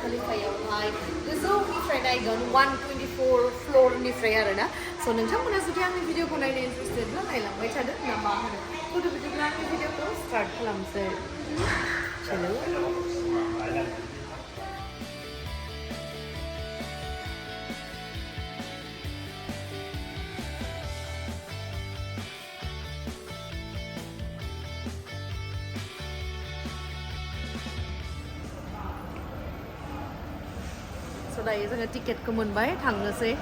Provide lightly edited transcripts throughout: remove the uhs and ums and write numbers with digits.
खलिफायावहाय गोजौनिफ्राय नायगोन 124 फ्ल'रनिफ्राय आरोना स' नोंथांमोना जुदि आंनि भिडिअखौ नायनो इन्टारेस्टेडब्ला नायलांबाय थादो ना मा होनो फट' बिदिब्ला आंनि भिडिअखौ स्टार्ट खालामसै चलो दायो जोङो टिकेटखौ मोनबाय थांनोसै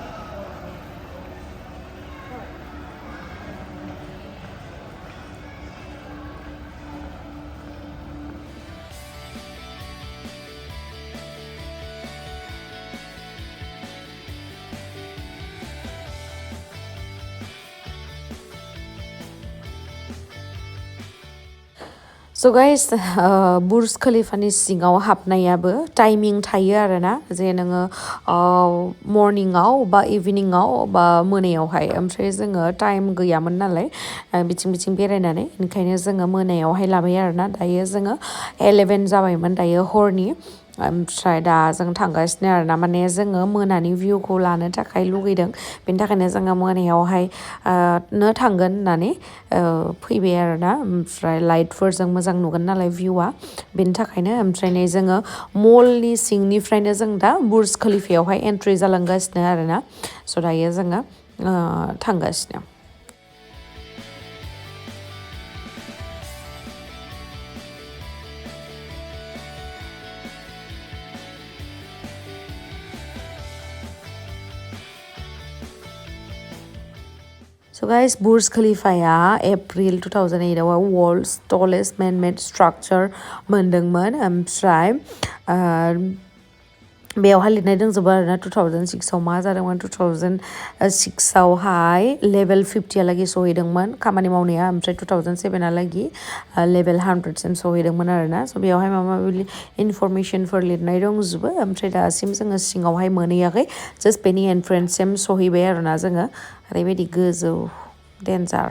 So guys, बुर्ज खलिफानि सिङाव हाबनायाबो टाइमिं थायो आरोना जे नोङो मर्निंआव बा इभिनिंआव बा मोनायावहाय ओमफ्राय जोङो टाइम गैयामोन नालाय बिथिं बेरायनानै ओंखायनो जोङो मोनायावहाय लाबाय आरोना दायो जोङो 11 जाबायमोन दायो हरनि ओमफ्राय दा जों थांगासिनो आरोना माने जोङो मोनानि भिउखौ लानो थाखाय लुगैदों बेनि थाखायनो जोङो मोनायावहाय थांगोन होननानै फैबाय आरोना ओमफ्राय लाइटफोरजों मोजां नुगोन नालाय भिउआ बेनि थाखायनो ओमफ्राय नै जोङो मलनि सिंनिफ्रायनो जों दा बुर्ज खलिफायावहाय एन्ट्रि जालांगासिनो आरोना स' दायो जोङो थांगासिनो So guys, Burj Khalifaya April 2008 आव world's tallest man-made structure मोनदोंमोन ओमफ्राय बेयावहाय लिरनाय दंजोबो आरोना 2006 आव मा जादोंमोन 2006 आवहाय लेभेल 50 आलागै सहैदोंमोन खामानि मावनाया ओमफ्राय 2007 आलागै लेभेल 100 सिम सहैदोंमोन आरोना स' बेयावहाय माबा माबि इनफरमेसनफोर लिरनाय दंजोबो ओमफ्राय दासिम जोङो सिङावहाय मोनहैयाखै जास्ट बेनि एन्ट्रेन्ससिम सहैबाय आरोना जोङो ओरैबायदि गोजौ डेन्जार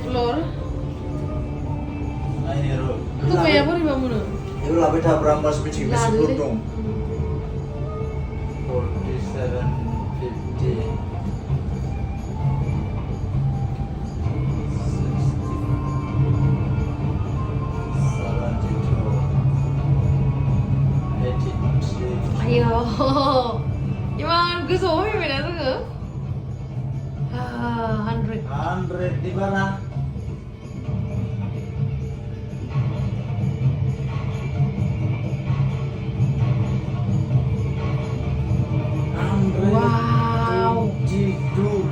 floor. Itu kayak apa nih bangunan? Itu lebih tak berambas mijing besi belum. 47, 72, 83. Ayo, gimana? Gue soalnya beda tuh. 100 di mana? Wow. 22,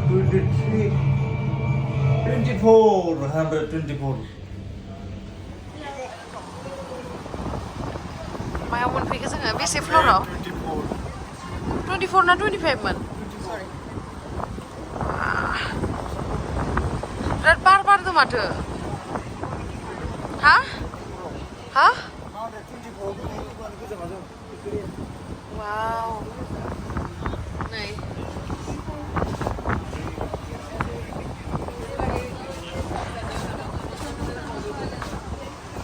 23, 124. Maya mau pergi ke sana, besi floor loh. 24 na 25 man. Sorry. Red bar tuh mata. Hah? Hah? Wow. Nih.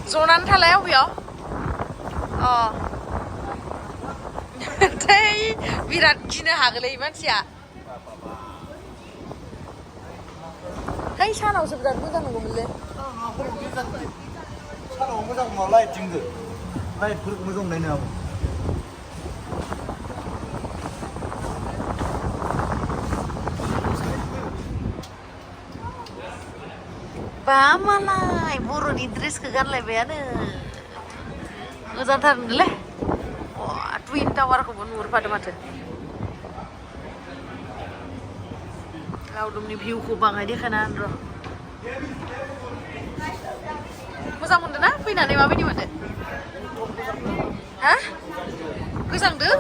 Zonan kalayaw ya? Oh. Tay birat gina haglay mansya. Hey, sana usah berat mudah nunggu beli. Sana mudah mau light jingga, light perut mudah naina. Pamalai burun Idris keganlay bayana. Uzantar nile. Wah, twin tower ko bunur pada mata. Laudum ni view ko bangay di kanan ro. Masa munda na? Pina ni mami ni manda? Hah? Kusang tu?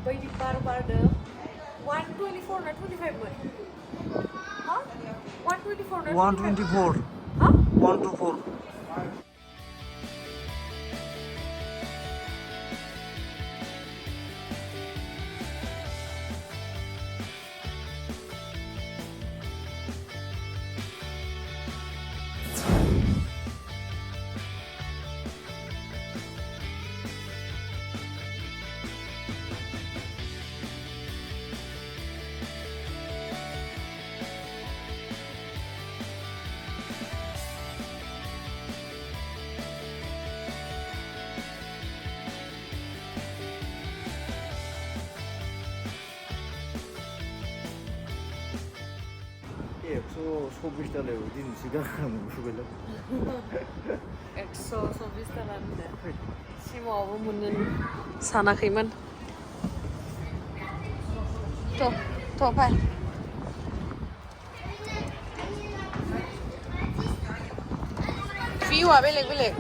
ओरैबायदि बार बारदों 124 ना 25 मोन हा 124 ना 124 हा 124 124 달러요. 어디는 지각하는 거 모르겠네. 124 달러인데 심어하고 묻는 사나크이만 더 봐. भिउआ बेलेग बेलेग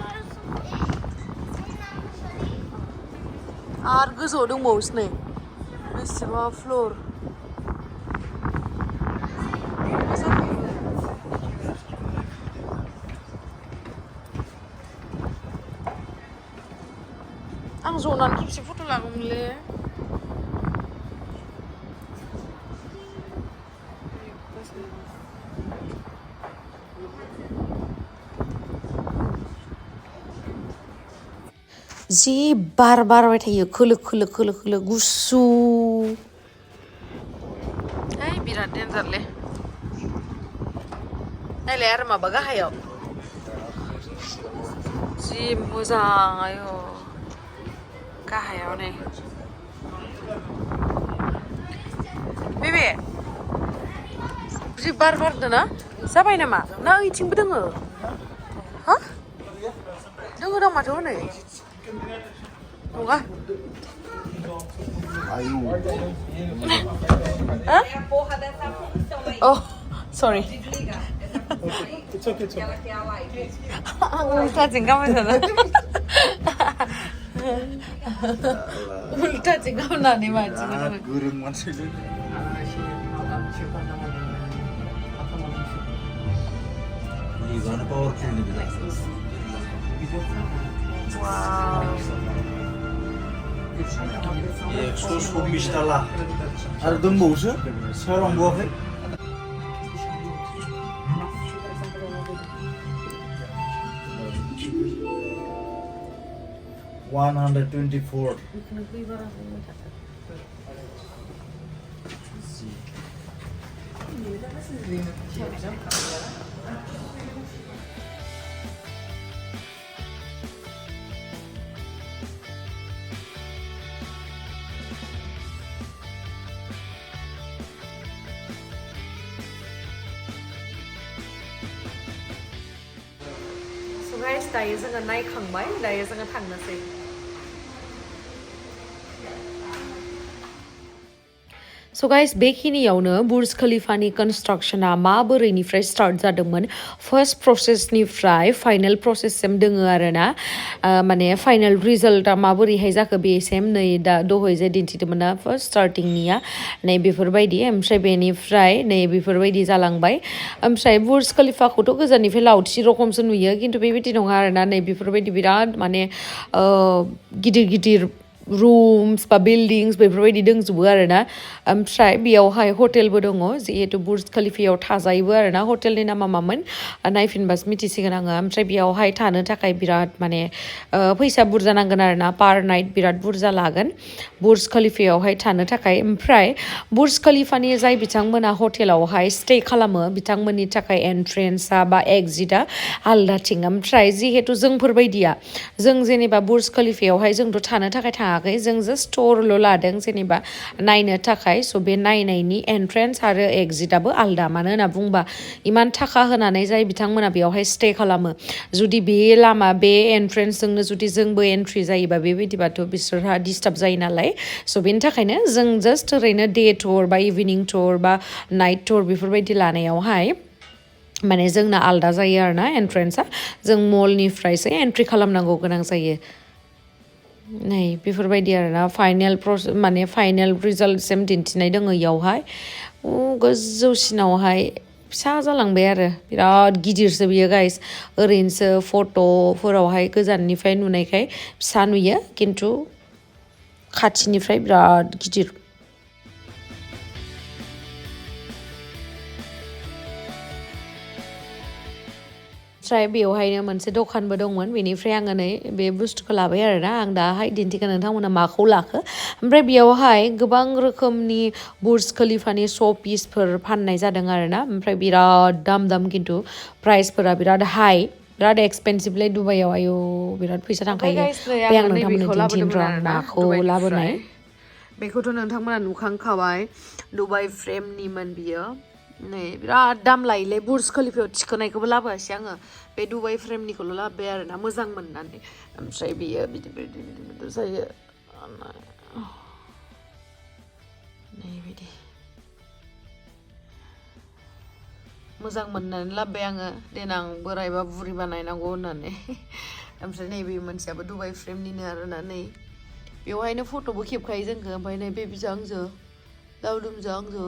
आरो गोजौआव दंबावोसो नै बेसेबा फ्लोर आं जनानै खेबसे फट' लागौमोनलै जि बार बारबाय थायो खोलो खोलो खोलो खोलो गुसु है बिराद डेन्जारलै नायलाय आरो माबा गाहायाव जि मोजां आयौ गाहायाव नै बेबे जि बार बारदों ना जाबाय नामा ना ओइथिंबो दोङो हा दोङो दां माथो हनै नङा Oh, sorry. It's okay. आं उल्टाजों गाबबाय थादों उल्टाजों गाबनानै मानसिफोर गोरों मानसिलै 이거는 파워풀입니다. 예, 소스 비슷하라. 아르던 뭐지? 새로운 거 해? $124. So guys, दायो जोङो नायखांबाय दायो जोङो थांनोसै So guys, बेखिनियावनो बुर्ज खलिफानि कन्स्ट्रक्शना माबोरैनिफ्राय स्टार्ट जादोंमोन फार्स्ट प्रसेसनिफ्राय फाइनल प्रसेससिम दोङो आरोना माने फाइनल रिजल्टआ माबोरैहाय जाखो बेसिम नै दा दहाय जे दिन्थिदोंमोन ना फार्स्ट स्टार्टिंनिया नै बेफोरबायदि ओमफ्राय बेनिफ्राय नै बेफोरबायदि जालांबाय ओमफ्राय बुर्ज खलिफाखौथ' गोजाननिफ्राय लावथि रखमसो नुयो खिन्थु बेबायदि नङा आरोना नै बेफोरबायदि बिराद माने गिदिर गिदिर रुम्स बा बिल्डिंस बेफोरबायदि दंजोबो आरोना ओमफ्राय बेयावहाय हटेलबो दङ जिहेतु बुर्ज खलिफायाव थाजायोबो आरोना हटेलनि नामा मामोन नायफिनबासो मिथिसिगोन आङो ओमफ्राय बेयावहाय थानो थाखाय बिराद माने फैसा बुरजा नांगोन आरोना पार नाइट बिराद बुरजा लागोन बुर्ज खलिफायावहाय थानो थाखाय ओमफ्राय बुर्ज खलिफानि जाय बिथांमोना हटेलावहाय स्टे खालामो बिथांमोननि थाखाय एन्ट्रेन्सआ बा एक्जिटआ आलदाथिं ओमफ्राय जिहेतु जोंफोरबायदिया जों जेनेबा बुर्ज खलिफायावहाय जोंथ' थानो थाखाय थाङाखै जों जास्ट टरल' लादों जेनेबा नायनो थाखाय स' बे नायनायनि एन्ट्रेन्स आरो एक्जिटआबो आलदा मानो होनना बुंबा इमान थाखा होनानै जाय बिथांमोना बेयावहाय स्टे खालामो जुदि बे लामा बे एन्ट्रेन्सजोंनो जुदि जोंबो एन्ट्रि जायोबा बेबायदिबाथ' बिसोरहा डिस्टार्ब जायो नालाय स' बेनि थाखायनो जों जास्ट ओरैनो डे टुर बा इभिनिं टुर बा नाइट टुर बेफोरबायदि लानायावहाय माने जोंना आलदा जायो आरोना एन्ट्रेन्सआ जों मलनिफ्रायसो एन्ट्रि खालामनांगौ गोनां जायो नै बेफोरबायदि आरोना फाइनेल माने फाइनेल रिजाल्ट सिम दिन्थिनाय दङ इयावहाय गोजौसिनावहाय फिसा जालांबाय आरो बिराद गिदिरसो बियो गाइस ओरैनोसो फट'फोरावहाय गोजाननिफ्राय नुनायखाय फिसा नुयो खिन्थु खाथिनिफ्राय बिराद गिदिर ओमफ्राय बेवहायनो मोनसे दखानबो दंमोन बेनिफ्राय आङो नै बे बुस्थुखौ लाबाय आरोना आं दाहाय दिन्थिगोन नोंथांमोना माखौ लाखो ओमफ्राय बेयावहाय गोबां रोखोमनि बुर्ज खलिफानि श' पिसफोर फाननाय जादों आरोना ओमफ्राय बिराद दाम खिन्थु प्राइसफोरा बिराद हाई बिराद एक्सपेन्सिभलै दुबाइयाव आयु बिराद फैसा थांखायो बे आं नोंथांमोननो दिन्थिनो र' माखौ लाबोनाय बेखौथ' नोंथांमोना नुखांखाबाय दुबाइ फ्रेमनिमोन बियो नै बिराद दाम लायोलै बुर्ज खलिफायाव थिखोनायखौबो लाबोआसै आङो बे दुबाइ फ्रेमनिखौल' लाबोबाय आरोना मोजां मोननानै ओमफ्राय बियो बिदि जायो नै बिदि मोजां मोननानै लाबोबाय आङो देनां बोरायबा बुरिबा नायनांगौ होननानै ओमफ्राय नैबे मोनसेयाबो दुबाइ फ्रेमनिनो आरोना नै बेवहायनो फट'बो खेबखायो जोंखौ ओमफ्राय नै बेबिजों आंजो दावदुमजों आंजो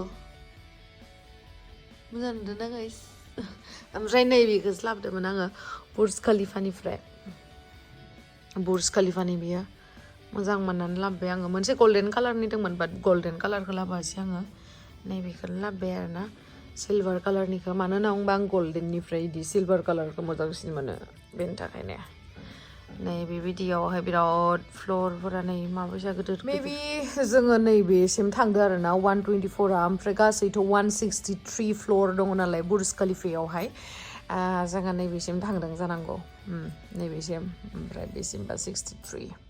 मोजां नुदोंना गाइस ओमफ्राय नैबेखौसो लाबोदोंमोन आङो बुर्ज खलिफानि बियो मोजां मोननानै लाबोबाय आङो मोनसे गल्डेन कालारनि दंमोन बाट गल्डेन कालारखौ लाबोआसै आङो नैबेखौनो लाबोबाय आरोना सिलभार कालारनिखौ मानोना होनबा आं गल्डेननिफ्राय बिदि सिलभार कालारखौ मोजांसिन मोनो बेनि थाखायनो नै बेबायदियावहाय बिराद फ्ल'रफोरा नै माबायसा गिदिर मेबि जोङो नैबेसिम थांदो आरोना 124आ ओमफ्राय गासैथ' 163 फ्ल'र दङ नालाय बुर्ज खलिफायावहाय जोङो नैबेसिम थांदों जानांगौ नैबेसिम ओमफ्राय बेसिमबा 63